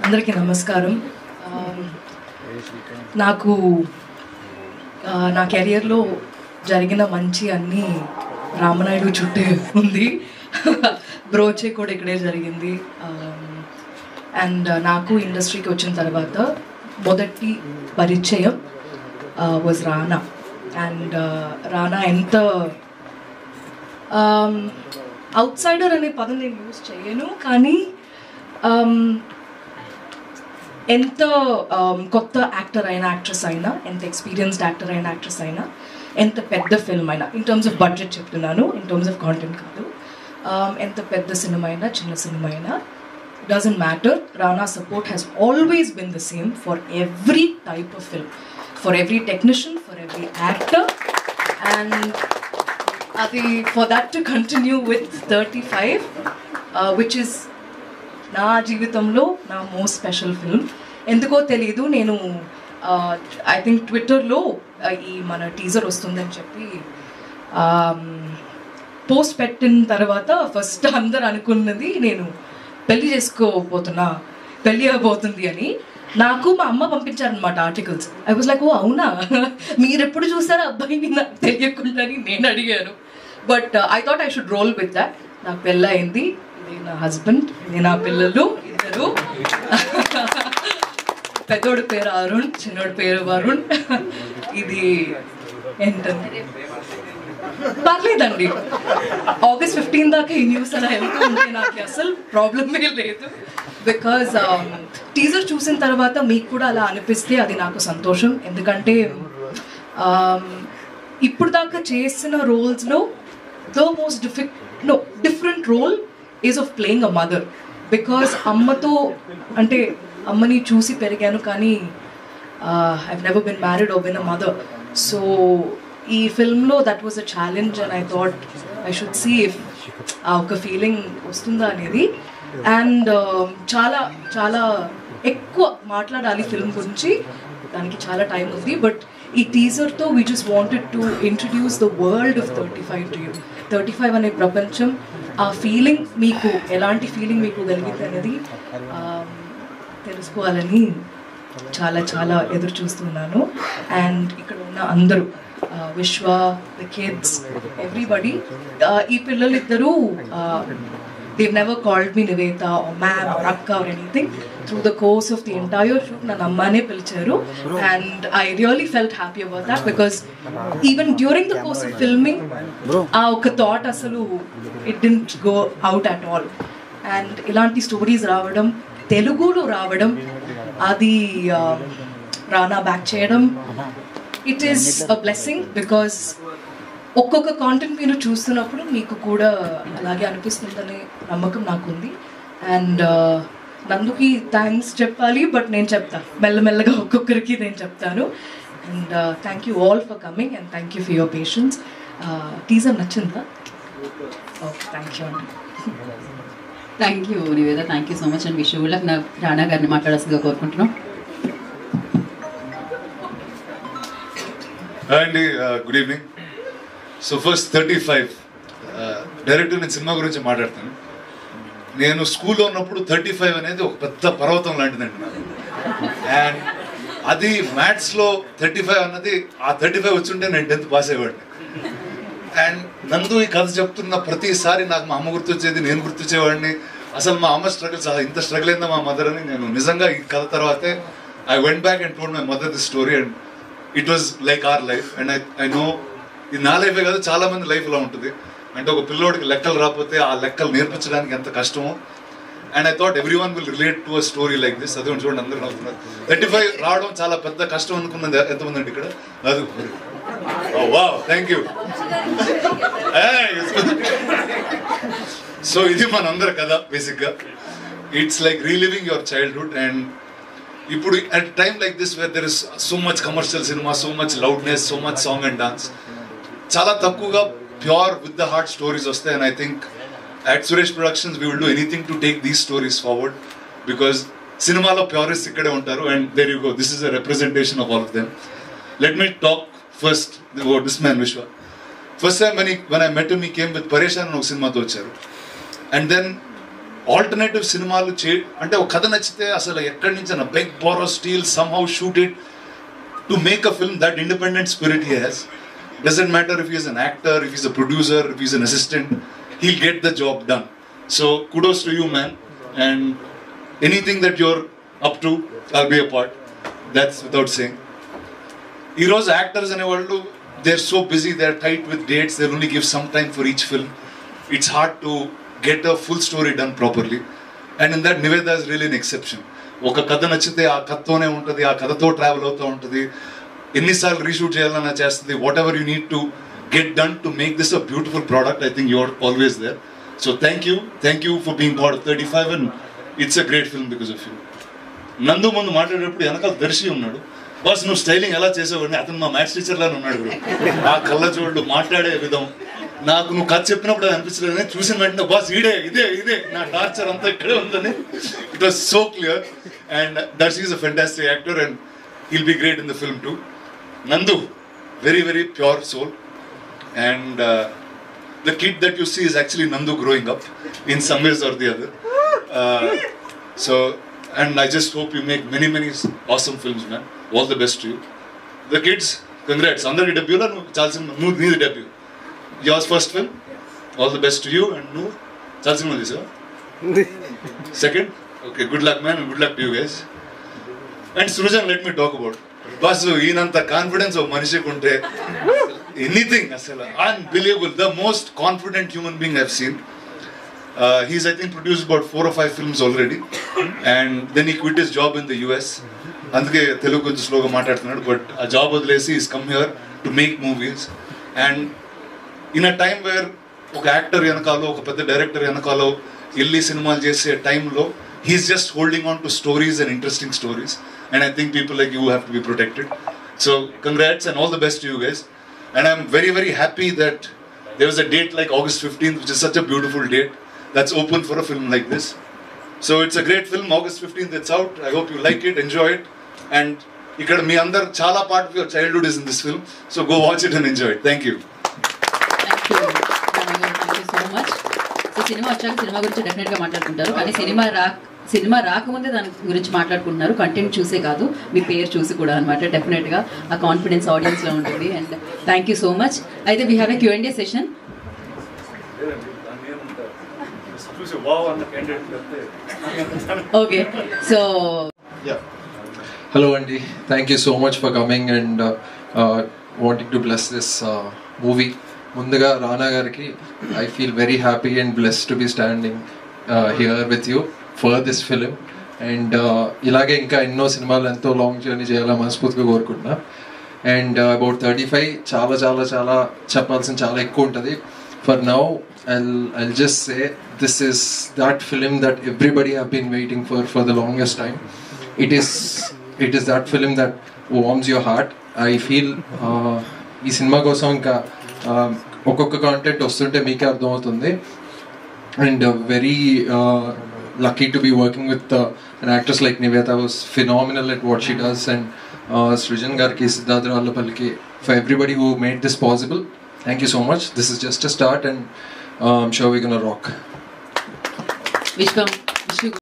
అందరికీ నమస్కారం. నాకు నా కెరియర్లో జరిగిన మంచి అన్నీ రామనాయుడు చుట్టే ఉంది. బ్రోచే కూడా ఇక్కడే జరిగింది. అండ్ నాకు ఇండస్ట్రీకి వచ్చిన తర్వాత మొదటి పరిచయం వాజ్ రానా. అండ్ రానా ఎంత అవుట్సైడర్ అనే పదం నేను యూజ్ చేయను, కానీ ఎంత కొత్త యాక్టర్ అయినా యాక్ట్రెస్ అయినా, ఎంత ఎక్స్పీరియన్స్డ్ యాక్టర్ అయినా యాక్ట్రెస్ అయినా, ఎంత పెద్ద ఫిల్మ్ అయినా, ఇన్ టర్మ్స్ ఆఫ్ బడ్జెట్ చెప్తున్నాను, ఇన్ టర్మ్స్ ఆఫ్ కాంటెంట్ కాదు, ఎంత పెద్ద సినిమా అయినా చిన్న సినిమా అయినా, doesn't matter. Rana support has always been the same for every type of film, for every technician, for every actor. And అది for that to continue with 35, which is నా జీవితంలో నా మోస్ట్ స్పెషల్ ఫిల్మ్. ఎందుకో తెలీదు, నేను ఐ థింక్ ట్విట్టర్లో ఈ మన టీజర్ వస్తుందని చెప్పి పోస్ట్ పెట్టిన తర్వాత ఫస్ట్ అందరు అనుకున్నది నేను పెళ్లి చేసుకోబోతున్నా, పెళ్ళి అవ్వబోతుంది అని. నాకు మా అమ్మ పంపించారనమాట articles. I was like, oh అవునా, మీరెప్పుడు చూసారా అబ్బాయిని నాకు తెలియకుండా అని నేను అడిగాను. But I thought I should roll with that. నాకు పెళ్ళి అయింది, ఇది నా హస్బెండ్, ఇది నా పిల్లలు ఇద్దరు. పెద్దోడి పేరు అరుణ్, చిన్నోడి పేరు వరుణ్. ఇది ఏంటంటే పర్లేదండి, August 15 దాకా ఈ న్యూస్ అలా వెళ్తూ ఉంటే నాకు అసలు ప్రాబ్లమే లేదు. బికాజ్ టీజర్ చూసిన తర్వాత మీకు కూడా అలా అనిపిస్తే అది నాకు సంతోషం. ఎందుకంటే ఇప్పుడు దాకా చేసిన రోల్స్లో the most different role is of playing a mother. Because అమ్మతో, అంటే అమ్మని చూసి పెరిగాను, కానీ I've never been married or been a mother. So ఈ ఫిల్మ్లో that was a challenge and I thought I should see if ఆ ఒక ఫీలింగ్ వస్తుందా అనేది. అండ్ చాలా చాలా ఎక్కువ మాట్లాడాలి ఫిల్మ్ గురించి, దానికి చాలా టైం ఉంది. బట్ ఈ టీజర్తో we just wanted to introduce the world of 35 to you. 35 అనే ప్రపంచం, ఆ ఫీలింగ్ మీకు ఎలాంటి ఫీలింగ్ మీకు కలిగింది అనేది తెలుసుకోవాలని చాలా చాలా ఎదురు చూస్తున్నాను. అండ్ ఇక్కడ ఉన్న అందరూ, విశ్వ, ద కిడ్స్, ఎవ్రీబడి, ఈ పిల్లలు ఇద్దరు they've never called me Nivetha or ma'am or akka or anything. Through the course of the entire shoot nanu ammane pilcharu, and I really felt happy about that, because even during the course of filming aa oka thought asalu it didn't go out at all. And ilanti stories raavadam, telugulo raavadam, adi Rana back cheyadam, it is a blessing. Because ఒక్కొక్క content మీరు చూస్తున్నప్పుడు మీకు కూడా అలాగే అనిపిస్తుందనే నమ్మకం నాకుంది. And నందుకి థ్యాంక్స్ చెప్పాలి, బట్ నేను చెప్తాను మెల్లమెల్లగా, ఒక్కొక్కరికి నేను చెప్తాను. And thank you all for coming and thank you for your patience. Teaser నచ్చిందా? ఓకే, థ్యాంక్ యూ అండి. Thank you Niveda, thank you so much. And wish you luck. నా రానా గారిని మాట్లాడాల్సిందిగా కోరుకుంటున్నాం. అండి, గుడ్ ఈవినింగ్. సో ఫస్ట్ 35 డైరెక్ట్గా నేను సినిమా గురించి మాట్లాడతాను. నేను స్కూల్లో ఉన్నప్పుడు 35 అనేది ఒక పెద్ద పర్వతం లాంటిదండి నాకు. అండ్ అది మ్యాథ్స్లో 35 అన్నది, ఆ 35 వచ్చుంటే నేను 10th పాస్ అయ్యేవాడిని. అండ్ నందు ఈ కథ చెప్తున్న ప్రతిసారి నాకు మా అమ్మ గుర్తొచ్చేది, నేను గుర్తొచ్చేవాడిని. అసలు మా అమ్మ స్ట్రగుల్స్, ఇంత స్ట్రగుల్ అయిందా మా మదర్ అని నేను నిజంగా ఈ కథ తర్వాతే I went back and told my mother this story, and it was like our life. And I know ఇది నా లైఫే కాదు, చాలా మంది లైఫ్లో ఉంటుంది. అంటే ఒక పిల్లోడికి లెక్కలు రాకపోతే ఆ లెక్కలు నేర్పించడానికి ఎంత కష్టమో. And I thought every one will relate to a story like this. అదే చూడండి, అందరూ నవ్వుతున్నారు. 35 రావడం చాలా పెద్ద కష్టం అనుకున్నది ఎంతమంది అండి ఇక్కడ? అది వావ్, థ్యాంక్ యూ. సో ఇది మనందరి కదా బేసిక్గా. It's like reliving your childhood. And ఇప్పుడు at time like this where there is so much commercial cinema, so much loudness, so much song and dance, చాలా తక్కువగా pure with the heart stories వస్తాయి. And I think at Suresh productions we will do anything to take these stories forward, because సినిమాలో purist ఇక్కడే ఉంటారు. And there you go, this is a representation of all of them. Let me talk first about this man Vishwa. First time when I met him, he came with పరేషాన్ అని ఒక సినిమాతో వచ్చారు. And then alternative సినిమాలు అంటే ఒక కథ నచ్చితే అసలు ఎక్కడి నుంచి beg borrow steal somehow shoot it to make a film that independent spirit he has. Doesn't matter if he's an actor, if he's a producer, if he's an assistant, he'll get the job done. So kudos to you, man, and anything that you're up to, I'll be a part. That's without saying. Heroes, actors and all, they're so busy, they're tight with dates, they'll only give some time for each film. It's hard to get a full story done properly, and in that Niveda is really an exception. Oka katha nachite aa kathone untadi, aa kathato travel avutha untadi, ఎన్నిసార్లు reshoot చేయాలన్నా చేస్తుంది. Whatever you need to get done to make this a beautiful product. I think you're always there. So thank you for being part of 35 and it's a great film because of you. Nandu ముందు మాట్లాడేటప్పుడు వెనకాల దర్శి ఉన్నాడు. Boss నువ్వు styling ఎలా చేసావని, అతను మా maths teacher లాగా ఉన్నాడు. ఆ కళ్ళజోళ్ళు, మాట్లాడే విధం, నాకు నువ్వు కథ చెప్పినప్పుడు అది అనిపించలేదని, చూసిన వెంటనే బాస్ ఇదే నా టార్చర్ అంతా ఇక్కడే ఉందని. It was so clear. And Darshi is a fantastic actor and he'll be great in the film too. Nandu, very very pure soul, and the kid that you see is actually Nandu growing up in some ways or the other. So, and I just hope you make many awesome films, man. All the best to you. The kids, congrats. Andari debut la chalsin nu nee debut. Yours first film. All the best to you and nu chalsin mali sir. Second. Okay, good luck, man, and good luck to you guys. And Srujan, let me talk about. Basu, ఈయనంత confidence ఒక మనిషికి ఉంటే anything అసలు unbelievable. The most confident human being I've seen. He's I think produced about 4 or 5 films already, and then he quit his job in the US. అందుకే తెలుగు కొంచెం స్లోగా మాట్లాడుతున్నాడు. But ఆ జాబ్ వదిలేసి is come here to make movies. And in a time where ఒక actor వెనకాలో, ఒక పెద్ద director వెనకాలో వెళ్ళి సినిమాలు చేసే టైంలో he's just holding on to stories and interesting stories, and I think people like you have to be protected. So congrats and all the best to you guys. And I'm very happy that there was a date like August 15th, which is such a beautiful date that's open for a film like this. So it's a great film. August 15th it's out. I hope you like it, enjoy it, and ikkada mee andar chala part of your childhood is in this film, so go watch it and enjoy it. Thank you. Thank you so much. So cinema వచ్చాక cinema గురించి definite గా మాట్లాడుకుంటారు, కానీ cinema రాకముందే దాని గురించి మాట్లాడుకుంటున్నారు. Content చూసే కాదు, మీ పేరు చూసి కూడా అనమాట. డెఫినెట్ గా ఆ కాన్ఫిడెన్స్ ఆడియన్స్ లో ఉంటుంది. And thank you so much. అయితే we have a Q&A session. Okay, so hello Andy, thank you so much for coming and wanting to bless this movie. Munduga Rana gariki, I feel very happy and blessed to be standing here with you for this film. And ilage inka enno cinemalu ento long journey cheyala manaspoortiga korukuntunna. And about 35 చాలా చెప్పాల్సిన చాలా ఎక్కువ ఉంటుంది. For now I'll just say this is that film that everybody have been waiting for the longest time. It is that film that warms your heart. I feel ఈ cinema కోసం ఇంకా ఒక్కొక్క content వస్తుంటే మీకే అర్థమవుతుంది. And very lucky to be working with an actress like Niveda, who's phenomenal at what she does, and Srijan garki, Siddharth Rallapalli, for everybody who made this possible. Thank you so much. This is just a start, and I'm sure we're gonna rock. Vishwam.